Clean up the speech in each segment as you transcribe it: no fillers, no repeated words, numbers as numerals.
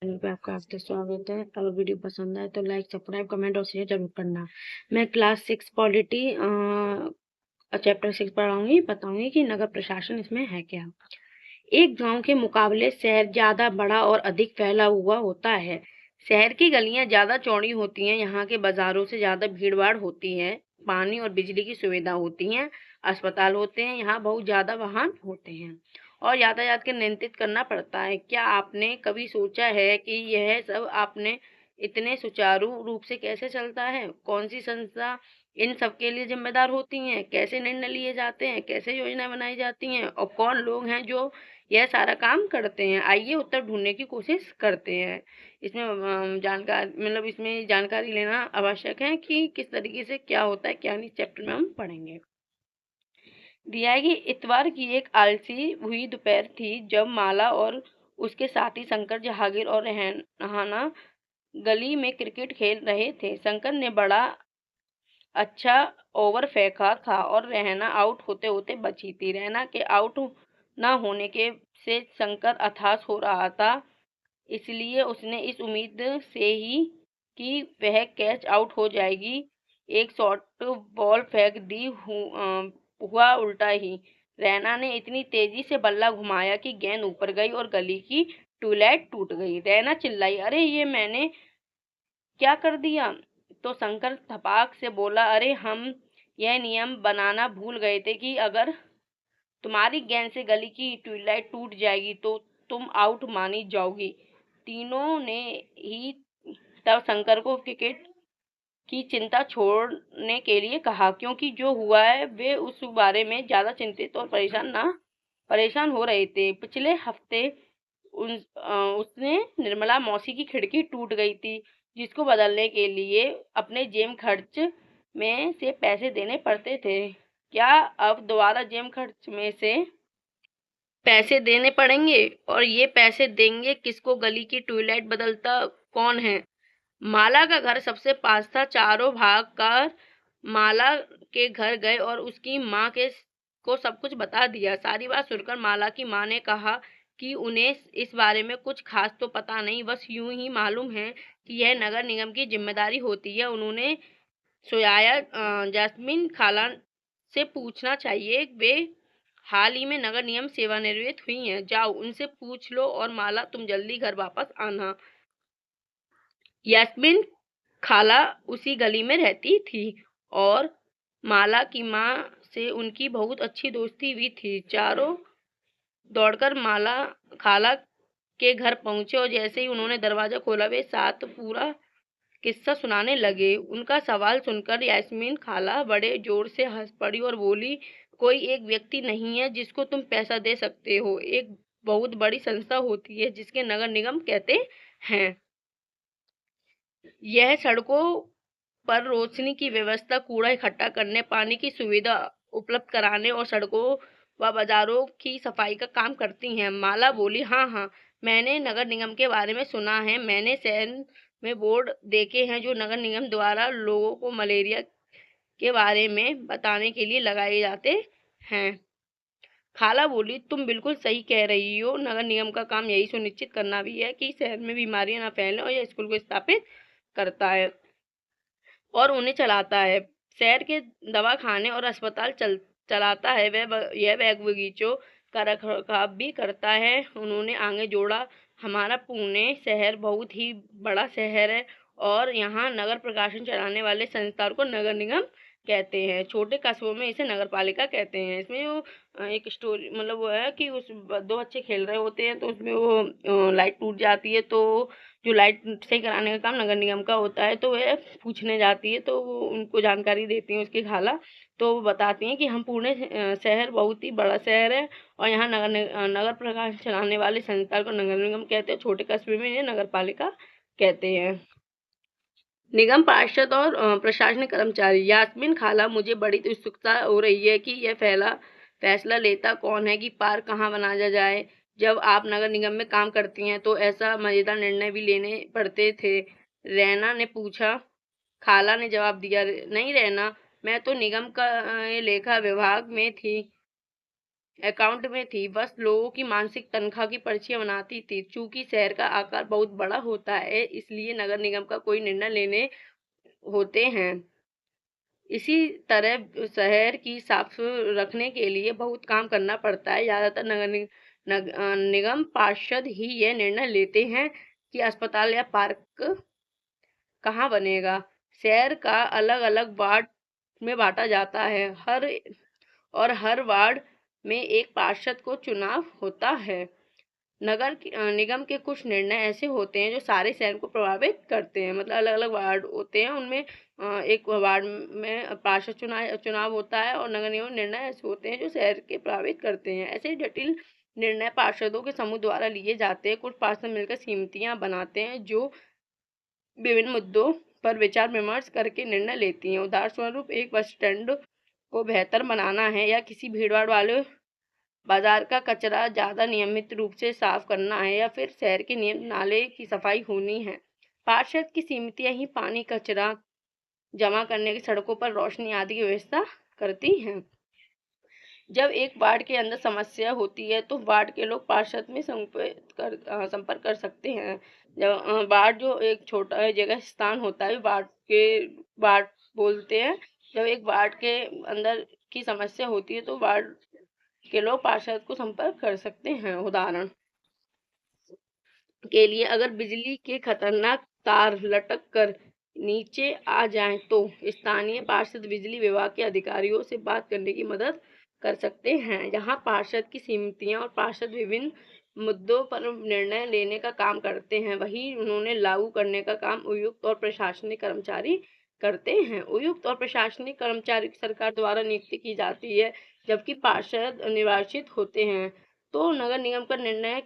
Channel पे आपका हार्दिक स्वागत है। अगर वीडियो पसंद आए तो लाइक, सब्सक्राइब, कमेंट और शेयर जरूर करना। मैं क्लास 6 पॉलिटी चैप्टर 6 पढ़ाऊंगी, बताऊंगी कि नगर प्रशासन इसमें है क्या। एक गांव के मुकाबले शहर ज्यादा बड़ा और अधिक फैला हुआ होता है। शहर की गलियां ज्यादा चौड़ी होती हैं, यहाँ के बाजारों से ज्यादा भीड़ भाड़ होती है, पानी और बिजली की सुविधा होती हैं, अस्पताल होते हैं, यहाँ बहुत ज्यादा वाहन होते हैं और यातायात के नियंत्रित करना पड़ता है। क्या आपने कभी सोचा है कि यह सब आपने इतने सुचारू रूप से कैसे चलता है? कौन सी संस्था इन सब के लिए जिम्मेदार होती हैं? कैसे निर्णय लिए जाते हैं? कैसे योजना बनाई जाती हैं? और कौन लोग हैं जो यह सारा काम करते हैं? आइए उत्तर ढूंढने की कोशिश करते हैं। इसमें इसमें जानकारी लेना आवश्यक है कि किस तरीके से क्या होता है, क्या नहीं, चैप्टर में हम पढ़ेंगे। दिया है कि इतवार की एक आलसी हुई दोपहर थी जब माला और उसके साथी शंकर, जहांगीर और रहाना गली में क्रिकेट खेल रहे थे। शंकर ने बड़ा अच्छा ओवर फेंका था और रहना आउट होते होते बची थी। रहना के आउट न होने के से शंकर हताश हो रहा था, इसलिए उसने इस उम्मीद से ही कि वह कैच आउट हो जाएगी, एक शॉर्ट बॉल फेंक दी। हुआ उल्टा ही। रैना ने इतनी तेजी से बल्ला घुमाया कि गेंद ऊपर गई और गली की ट्यूबलाइट टूट गई। रैना चिल्लाई, अरे ये मैंने क्या कर दिया? तो शंकर थपाक से बोला, अरे हम यह नियम बनाना भूल गए थे कि अगर तुम्हारी गेंद से गली की ट्यूबलाइट टूट जाएगी तो तुम आउट मानी जाओगी। तीनों ने ही तब शंकर को क्रिकेट की चिंता छोड़ने के लिए कहा, क्योंकि जो हुआ है वे उस बारे में ज्यादा चिंतित और परेशान हो रहे थे। पिछले हफ्ते उसने निर्मला मौसी की खिड़की टूट गई थी, जिसको बदलने के लिए अपने जेब खर्च में से पैसे देने पड़ते थे। क्या अब दोबारा जेब खर्च में से पैसे देने पड़ेंगे? और ये पैसे देंगे किसको? गली की ट्यूबलाइट बदलता कौन है? माला का घर सबसे पास था। चारों भाग कर माला के घर गए और उसकी माँ के को सब कुछ बता दिया। सारी बात सुनकर माला की माँ ने कहा कि उन्हें इस बारे में कुछ खास तो पता नहीं, बस यूं ही मालूम है कि यह नगर निगम की जिम्मेदारी होती है। उन्होंने सोया जैस्मिन खाला से पूछना चाहिए, वे हाल ही में नगर निगम सेवानिवृत्त हुई हैं। जाओ उनसे पूछ लो और माला तुम जल्दी घर वापस आना। यास्मीन खाला उसी गली में रहती थी और माला की माँ से उनकी बहुत अच्छी दोस्ती भी थी। चारों दौड़कर माला खाला के घर पहुंचे और जैसे ही उन्होंने दरवाजा खोला वे साथ पूरा किस्सा सुनाने लगे। उनका सवाल सुनकर यास्मीन खाला बड़े जोर से हंस पड़ी और बोली, कोई एक व्यक्ति नहीं है जिसको तुम पैसा दे सकते हो, एक बहुत बड़ी संस्था होती है जिसके नगर निगम कहते हैं। यह सड़कों पर रोशनी की व्यवस्था, कूड़ा इकट्ठा करने, पानी की सुविधा उपलब्ध कराने और सड़कों व बाजारों की सफाई का काम करती हैं। माला बोली, हाँ हाँ, मैंने नगर निगम के बारे में सुना है। मैंने शहर में बोर्ड देखे हैं जो नगर निगम द्वारा लोगों को मलेरिया के बारे में बताने के लिए लगाए जाते हैं। खाला बोली, तुम बिल्कुल सही कह रही हो। नगर निगम का काम यही सुनिश्चित करना भी है कि शहर में बीमारियां न फैलें, और यह स्कूल को स्थापित करता है और उन्हें चलाता है। शहर के दवाखाने और अस्पताल चलाता है। यह बाग बगीचों का रखरखाव भी करता है। उन्होंने आगे जोड़ा, हमारा पुणे शहर बहुत ही बड़ा शहर है और यहाँ नगर प्रशासन चलाने वाले संस्थान को नगर निगम कहते हैं। छोटे कस्बों में इसे नगर पालिका कहते हैं। इसमें वो एक स्टोरी मतलब वो है कि उस दो बच्चे खेल रहे होते हैं तो उसमें वो लाइट टूट जाती है, तो जो लाइट सही कराने का काम नगर निगम का होता है, तो वह पूछने जाती है तो वो उनको जानकारी देती है उसकी खाला। तो वो बताती हैं कि हम पुणे शहर बहुत ही बड़ा शहर है और यहाँ नगर प्रशासन चलाने वाले संस्थान को नगर निगम कहते हैं। छोटे कस्बे में इन्हें नगर पालिका कहते हैं। निगम पार्षद और प्रशासनिक कर्मचारी। यास्मीन खाला, मुझे बड़ी उत्सुकता हो रही है कि यह फैसला लेता कौन है कि पार्क कहाँ बनाया जाए। जब आप नगर निगम में काम करती हैं तो ऐसा मजेदार निर्णय भी लेने पड़ते थे, रैना ने पूछा। खाला ने जवाब दिया, नहीं रैना, मैं तो निगम का लेखा विभाग में थी। अकाउंट में थी, बस लोगों की मासिक तनख्वाह की पर्चियां बनाती थी। चूंकि शहर का आकार बहुत बड़ा होता है, इसलिए नगर निगम का कोई निर्णय लेने होते हैं। इसी तरह शहर की साफ रखने के लिए बहुत काम करना पड़ता है। ज्यादातर निगम पार्षद ही यह निर्णय लेते हैं कि अस्पताल या पार्क कहाँ बनेगा। शहर का अलग अलग वार्ड में बांटा जाता है, हर वार्ड में एक पार्षद को चुनाव होता है। निगम के कुछ निर्णय ऐसे होते हैं जो सारे शहर को प्रभावित करते हैं। मतलब अलग अलग वार्ड होते हैं, उनमें एक वार्ड में पार्षद चुनाव होता है, और नगर निगम निर्णय ऐसे होते हैं जो शहर के प्रभावित करते हैं। ऐसे जटिल निर्णय पार्षदों के समूह द्वारा लिए जाते हैं। कुछ पार्षद मिलकर समितियां बनाते हैं जो विभिन्न मुद्दों पर विचार विमर्श करके निर्णय लेती हैं। उदाहरण स्वरूप, एक बस स्टैंड को बेहतर बनाना है, या किसी भीड़भाड़ वाले बाजार का कचरा ज्यादा नियमित रूप से साफ करना है, या फिर शहर के नियम नाले की सफाई होनी है। पार्षद की समितियां ही पानी, कचरा जमा करने की, सड़कों पर रोशनी आदि की व्यवस्था करती हैं। जब एक वार्ड के अंदर समस्या होती है तो वार्ड के लोग पार्षद में संपर्क कर सकते हैं। जब वार्ड जो एक छोटा जगह स्थान होता है, वार्ड बोलते हैं। जब एक वार्ड के अंदर की समस्या होती है तो वार्ड के लोग पार्षद को संपर्क कर सकते हैं। उदाहरण के लिए, अगर बिजली के खतरनाक तार लटक कर नीचे आ जाएं तो स्थानीय पार्षद बिजली विभाग के अधिकारियों से बात करने की मदद कर सकते हैं। यहाँ पार्षद की समितियां और पार्षद विभिन्न मुद्दों पर निर्णय लेने का काम करते हैं, वहीं उन्होंने लागू करने का काम उपायुक्त और प्रशासनिक कर्मचारी करते हैं। उपायुक्त और प्रशासनिक कर्मचारी सरकार द्वारा नियुक्ति की जाती है, जबकि पार्षद निर्वाचित होते हैं। तो नगर निगम का निर्णय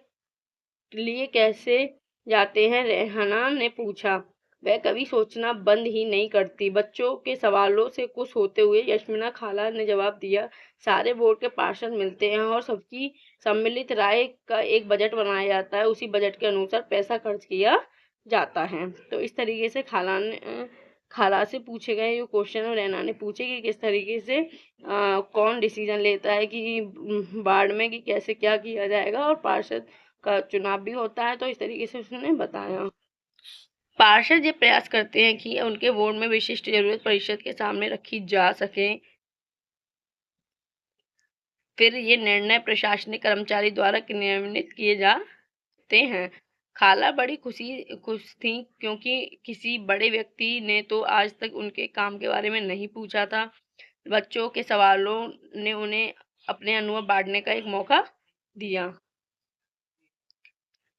लिए कैसे जाते हैं, रेहाना ने पूछा। वह कभी सोचना बंद ही नहीं करती। बच्चों के सवालों से खुश होते हुए यशमिना खाला ने जवाब दिया, सारे बोर्ड के पार्षद मिलते हैं और सबकी सम्मिलित राय का एक बजट बनाया जाता है। उसी बजट के अनुसार पैसा खर्च किया जाता है। तो इस तरीके से खाला से पूछे गए जो क्वेश्चन है, रैना ने पूछे कि किस तरीके से कौन डिसीजन लेता है कि वार्ड में कि कैसे क्या किया जाएगा, और पार्षद का चुनाव भी होता है। तो इस तरीके से उसने बताया। पार्षद ये प्रयास करते हैं कि उनके वार्ड में विशिष्ट जरूरत परिषद के सामने रखी जा सके। फिर ये निर्णय प्रशासनिक कर्मचारी द्वारा क्रियान्वित किए जाते हैं। खाला बड़ी खुश थी, क्योंकि किसी बड़े व्यक्ति ने तो आज तक उनके काम के बारे में नहीं पूछा था। बच्चों के सवालों ने उन्हें अपने अनुभव बांटने का एक मौका दिया।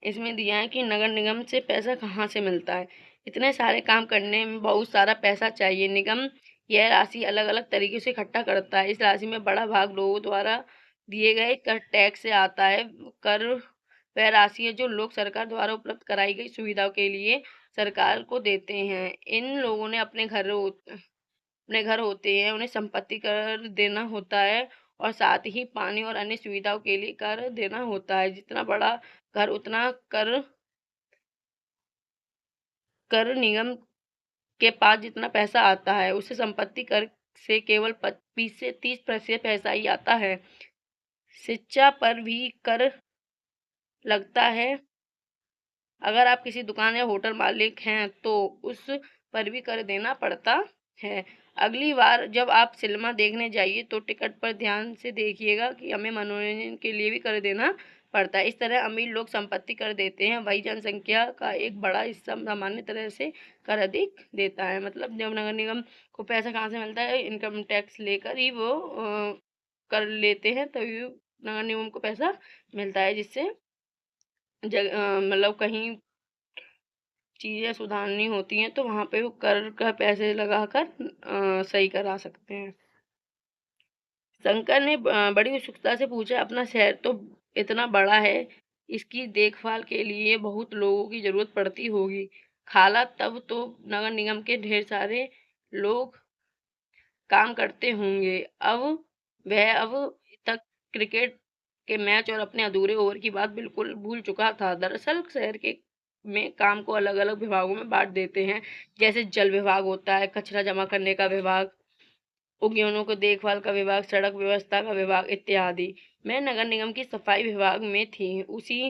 इसमें दिया है कि नगर निगम से पैसा कहाँ से मिलता है। इतने सारे काम करने में बहुत सारा पैसा चाहिए। निगम यह राशि अलग अलग तरीके से इकट्ठा करता है। इस राशि में बड़ा भाग लोगों द्वारा दिए गए कर टैक्स से आता है। कर वह राशि है जो लोग सरकार द्वारा उपलब्ध कराई गई सुविधाओं के लिए सरकार को देते हैं। इन लोगों ने अपने घर होते हैं, उन्हें संपत्ति कर देना होता है, और साथ ही पानी और अन्य सुविधाओं के लिए कर देना होता है। जितना बड़ा घर उतना कर निगम के पास जितना पैसा आता है, उसे संपत्ति कर से केवल 20 से 30% पैसा ही आता है। शिक्षा पर भी कर लगता है। अगर आप किसी दुकान या होटल मालिक हैं तो उस पर भी कर देना पड़ता है। अगली बार जब आप सिनेमा देखने जाइए तो टिकट पर ध्यान से देखिएगा कि हमें मनोरंजन के लिए भी कर देना पड़ता है। इस तरह अमीर लोग संपत्ति कर देते हैं, वही जनसंख्या का एक बड़ा हिस्सा सामान्य तरह से कर अधिक देता है। मतलब जब नगर निगम को पैसा कहाँ से मिलता है, इनकम टैक्स लेकर ही वो कर लेते हैं, तभी नगर निगम को पैसा मिलता है, जिससे मतलब कहीं चीज़ें सुधारनी होती हैं तो वहाँ पे वो कर का पैसे लगाकर सही करा सकते हैं। शंकर ने बड़ी उत्सुकता से पूछा, अपना शहर तो इतना बड़ा है, इसकी देखभाल के लिए बहुत लोगों की जरूरत पड़ती होगी। खाला, तब तो नगर निगम के ढेर सारे लोग काम करते होंगे। अब तक क्रिकेट के मैच और अपने अधूरे ओवर की बात बिल्कुल भूल चुका था। दरअसल शहर के में काम को अलग अलग विभागों में बांट देते हैं। जैसे जल विभाग होता है, कचरा जमा करने का विभाग, उद्यानों को देखभाल का विभाग, सड़क व्यवस्था का विभाग इत्यादि। मैं नगर निगम की सफाई विभाग में थी, उसी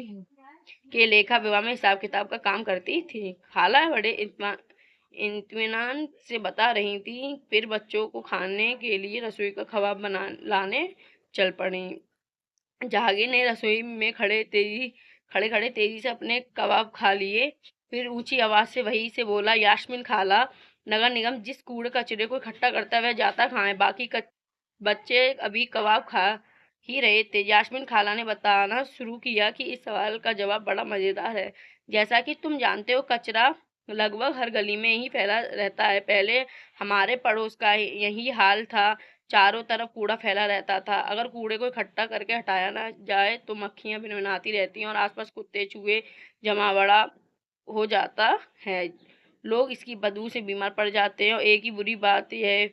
के लेखा विभाग में हिसाब किताब का काम करती थी। खाला बड़े इत्मीनान से बता रही थी। फिर बच्चों को खाने के लिए रसोई का कबाब बना लाने चल पड़ी। जहांगीर ने रसोई में खड़े खड़े तेजी से अपने कबाब खा लिए। फिर ऊंची आवाज से वही से बोला, यास्मीन खाला, नगर निगम जिस कूड़े कचरे को इकट्ठा करता है वह जाता कहाँ है? बाकी बच्चे अभी कबाब खा ही रहे थे। यास्मीन खाला ने बताना शुरू किया कि इस सवाल का जवाब बड़ा मजेदार है। जैसा कि तुम जानते हो, कचरा लगभग हर गली में ही फैला रहता है। पहले हमारे पड़ोस का यही हाल था। चारों तरफ कूड़ा फैला रहता था। अगर कूड़े को इकट्ठा करके हटाया ना जाए तो मक्खियां भिनभिनाती रहती हैं और आसपास कुत्ते चूहे जमा बड़ा हो जाता है। लोग इसकी बदबू से बीमार पड़ जाते हैं। और एक ही बुरी बात यह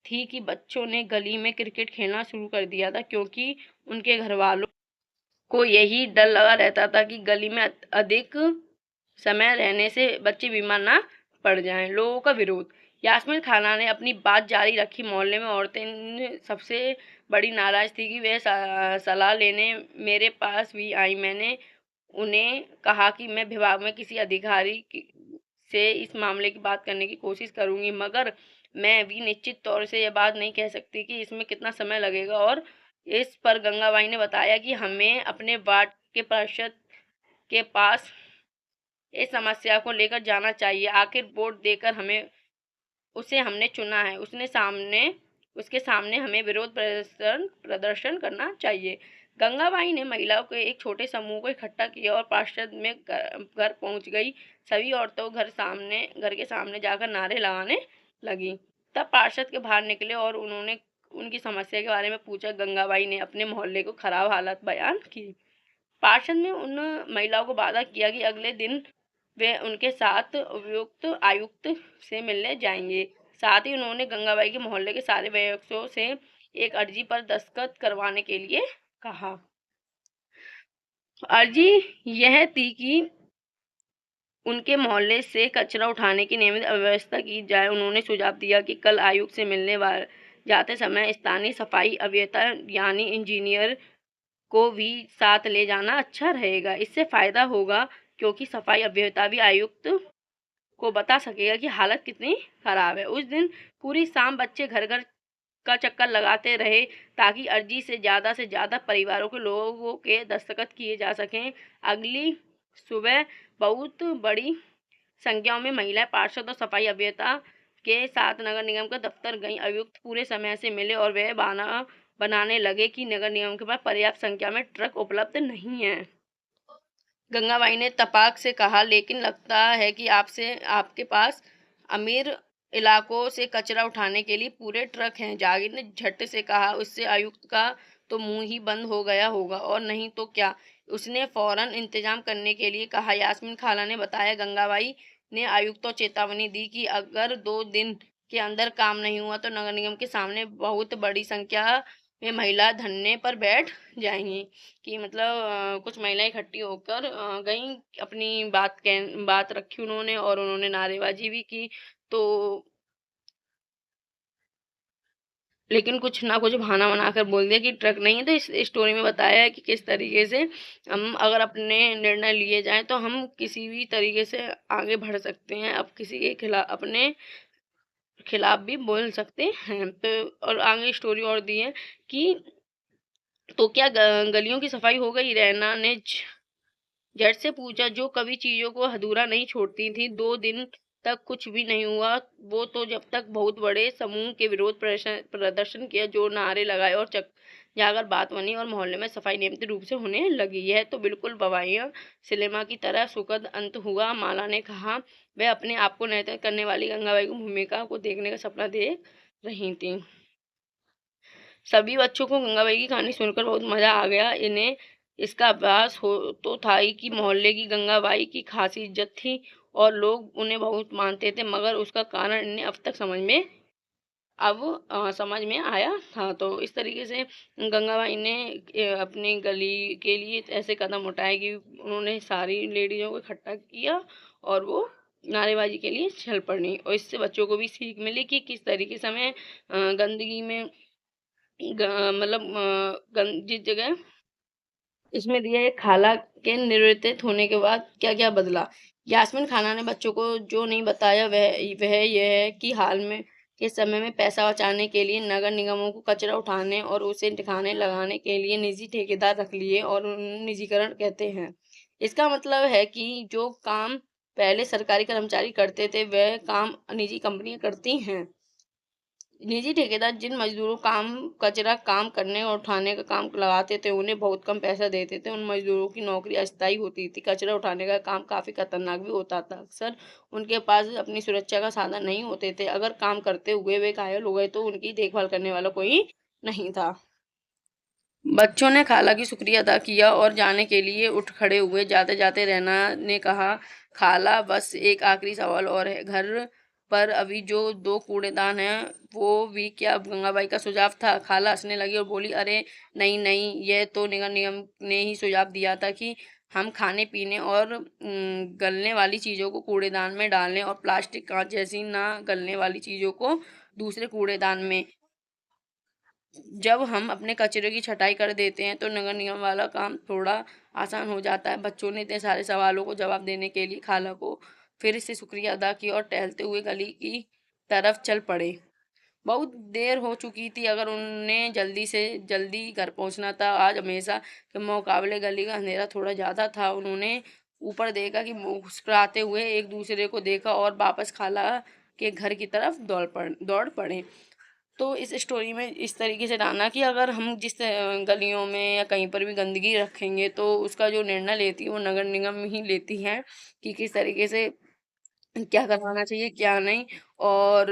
थी कि बच्चों ने गली में क्रिकेट खेलना शुरू कर दिया था, क्योंकि उनके घर वालों को यही डर लगा रहता था कि गली में अधिक समय रहने से बच्चे बीमार ना पड़ जाएं। लोगों का विरोध। यास्मीन खाना ने अपनी बात जारी रखी। मोहल्ले में औरतें सबसे बड़ी नाराज थी कि वे सलाह लेने मेरे पास भी आई। मैंने उन्हें कहा कि मैं विभाग में किसी अधिकारी से इस मामले की बात करने की कोशिश करूंगी, मगर मैं भी निश्चित तौर से यह बात नहीं कह सकती कि इसमें कितना समय लगेगा। और इस पर गंगाबाई ने बताया कि हमें अपने वार्ड के पार्षद के पास इस समस्या को लेकर जाना चाहिए। आखिर वोट देकर हमने चुना है। उसके सामने हमें विरोध प्रदर्शन करना चाहिए। गंगाबाई ने महिलाओं के एक छोटे समूह को इकट्ठा किया और पार्षद में घर पहुंच गई। सभी औरतों घर के सामने जाकर नारे लगाने लगी। तब पार्षद के बाहर निकले और उन्होंने उनकी समस्या के बारे में पूछा। गंगाबाई ने अपने मोहल्ले को खराब हालत बयान की। पार्षद ने उन महिलाओं को वादा किया कि अगले दिन वे उनके साथ उपयुक्त आयुक्त से मिलने जाएंगे। साथ ही उन्होंने गंगाबाई के मोहल्ले के सारे वयस्कों से एक अर्जी पर दस्तखत करवाने के लिए कहा। अर्जी यह थी कि उनके मोहल्ले से कचरा उठाने की नियमित व्यवस्था की जाए। उन्होंने सुझाव दिया कि कल आयुक्त से मिलने जाते समय स्थानीय सफाई अभियंता यानी इंजीनियर को भी साथ ले जाना अच्छा रहेगा। इससे फायदा होगा, क्योंकि सफाई अभियंता भी आयुक्त को बता सकेगा कि हालत कितनी खराब है। उस दिन पूरी शाम बच्चे घर घर का चक्कर लगाते रहे ताकि अर्जी से ज्यादा परिवारों के लोगों के दस्तखत किए जा सकें। अगली सुबह बहुत बड़ी संख्या में महिलाएं पार्षद और सफाई अभियंता के साथ नगर निगम का दफ्तर गईं। आयुक्त पूरे समय से मिले और वह बहाना बनाने लगे कि नगर निगम के पास पर्याप्त संख्या में ट्रक उपलब्ध नहीं है। गंगाबाई ने तपाक से कहा, लेकिन लगता है कि आपके पास अमीर इलाकों से कचरा उठाने के लिए पूरे ट्रक हैं। जागीर ने झट से कहा, उससे आयुक्त का तो मुंह ही बंद हो गया होगा, और नहीं तो क्या। उसने फौरन इंतजाम करने के लिए कहा। यास्मीन खाला ने बताया, गंगाबाई ने आयुक्त को चेतावनी दी कि अगर 2 दिन के अंदर काम नहीं हुआ तो नगर निगम के सामने बहुत बड़ी संख्या में महिला धरने पर बैठ जाएंगी। कि मतलब कुछ महिलाएं इकट्ठी होकर गईं, अपनी बात रखी उन्होंने, और उन्होंने नारेबाजी भी की। तो लेकिन कुछ ना कुछ बहाना बनाकर बोल दिया कि ट्रक नहीं है। तो इस स्टोरी में बताया है कि किस तरीके से हम अगर अपने निर्णय लिए जाएं तो हम किसी भी तरीके से आगे बढ़ सकते हैं। अब किसी के खिलाफ अपने खिलाफ भी बोल सकते हैं। तो और आगे स्टोरी और दी है कि तो क्या गलियों की सफाई हो गई? रैना ने झट से पूछा, जो कभी चीजों को अधूरा नहीं छोड़ती थी। 2 दिन तक कुछ भी नहीं हुआ। वो तो जब तक बहुत बड़े समूह के विरोध प्रदर्शन किया, जो नारे लगाए और जाकर बात बनी और मोहल्ले में सफाई नियमित रूप से होने लगी। यह तो बिल्कुल बवाइया सिनेमा की तरह सुखद अंत हुआ। माला ने कहा। वह अपने आप को नेतृत्व करने वाली गंगाबाई की भूमिका को देखने का सपना देख रही थी। सभी बच्चों को गंगाबाई की कहानी सुनकर बहुत मजा आ गया। इन्हें इसका अभ्यास हो तो था ही कि मोहल्ले की गंगाबाई की खासी इज्जत थी और लोग उन्हें बहुत मानते थे, मगर उसका कारण इन्हें अब तक समझ में आया था। तो इस तरीके से गंगाबाई ने अपनी गली के लिए ऐसे कदम उठाए कि उन्होंने सारी लेडीजों को इकट्ठा किया और वो नारेबाजी के लिए चल पड़ी। और इससे बच्चों को भी सीख मिली कि किस तरीके से हमें गंदगी में मतलब जिस जगह इसमें दिया है खाला के निवर्तित होने के बाद क्या क्या बदला। यास्मीन खाना ने बच्चों को जो नहीं बताया वह यह है कि हाल में के समय में पैसा बचाने के लिए नगर निगमों को कचरा उठाने और उसे ठिकाने लगाने के लिए निजी ठेकेदार रख लिए और उन्हें निजीकरण कहते हैं। इसका मतलब है कि जो काम पहले सरकारी कर्मचारी करते थे वह काम निजी कंपनियां करती हैं। निजी ठेकेदार जिन मजदूरों काम कचरा काम करने और उठाने का काम लगाते थे उन्हें बहुत कम पैसा देते थे। उन मजदूरों की नौकरी अस्थायी होती थी। कचरा उठाने का काम काफी खतरनाक भी होता था। अक्सर उनके पास अपनी सुरक्षा का साधन नहीं होते थे। अगर काम करते हुए वे घायल हो गए तो उनकी देखभाल करने वाला कोई नहीं था। बच्चों ने खाला की शुक्रिया अदा किया और जाने के लिए उठ खड़े हुए। जाते जाते रैना ने कहा, खाला बस एक आखिरी सवाल और है। घर पर अभी जो 2 कूड़ेदान हैं वो भी क्या गंगाबाई का सुझाव था? खाला हंसने लगी और बोली, अरे नहीं नहीं, यह तो निगम निगम ने ही सुझाव दिया था कि हम खाने पीने और गलने वाली चीज़ों को कूड़ेदान में डालें और प्लास्टिक कांच जैसी ना गलने वाली चीज़ों को दूसरे कूड़ेदान में। जब हम अपने कचरे की छटाई कर देते हैं तो नगर निगम वाला काम थोड़ा आसान हो जाता है। बच्चों ने इतने सारे सवालों को जवाब देने के लिए खाला को फिर से शुक्रिया अदा किया और टहलते हुए गली की तरफ चल पड़े। बहुत देर हो चुकी थी। अगर उन्हें जल्दी से जल्दी घर पहुंचना था। आज हमेशा के मुकाबले गली का अंधेरा थोड़ा ज़्यादा था। उन्होंने ऊपर देखा कि मुस्कुराते हुए एक दूसरे को देखा और वापस खाला के घर की तरफ दौड़ पड़े। तो इस स्टोरी में इस तरीके से डालना कि अगर हम जिस गलियों में या कहीं पर भी गंदगी रखेंगे तो उसका जो निर्णय लेती है वो नगर निगम ही लेती है कि किस तरीके से क्या करवाना चाहिए क्या नहीं। और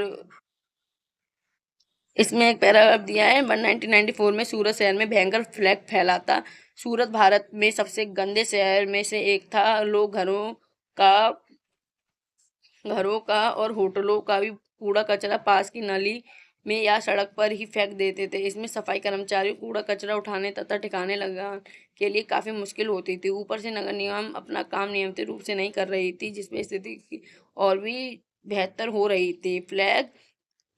इसमें एक पैराग्राफ दिया है, 1994 में सूरत शहर में भयंकर फ्लैग फैला था। सूरत भारत में सबसे गंदे शहर में से एक था। लोग का घरों का और होटलों का भी कूड़ा कचरा पास की नली में या सड़क पर ही फेंक देते थे। इसमें सफाई कर्मचारियों को कूड़ा कचरा उठाने तथा ठिकाने लगाने के लिए काफ़ी मुश्किल होती थी। ऊपर से नगर निगम अपना काम नियमित रूप से नहीं कर रही थी, जिसमें स्थिति और भी बेहतर हो रही थी।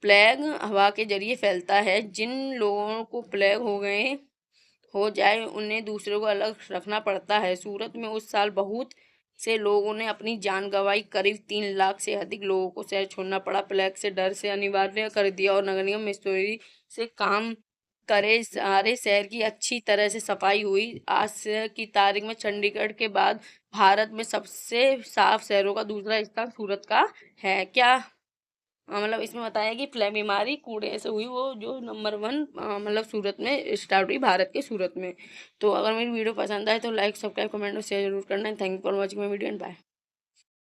प्लेग हवा के जरिए फैलता है। जिन लोगों को प्लेग हो जाए उन्हें दूसरों को अलग रखना पड़ता है। सूरत में उस साल बहुत से लोगों ने अपनी जान गंवाई। करीब 3 लाख से अधिक लोगों को शहर छोड़ना पड़ा। प्लेग से डर से अनिवार्य कर दिया और नगर निगम मिस्त्री से काम करे। सारे शहर की अच्छी तरह से सफाई हुई। आज की तारीख में चंडीगढ़ के बाद भारत में सबसे साफ शहरों का दूसरा स्थान सूरत का है। क्या मतलब इसमें बताया कि फ्लैग बीमारी कूड़े से हुई वो जो नंबर 1 मतलब सूरत में स्टार्ट हुई, भारत के सूरत में। तो अगर मेरी वीडियो पसंद आए तो लाइक सब्सक्राइब कमेंट और शेयर जरूर करना। Thank you for watching my video and bye.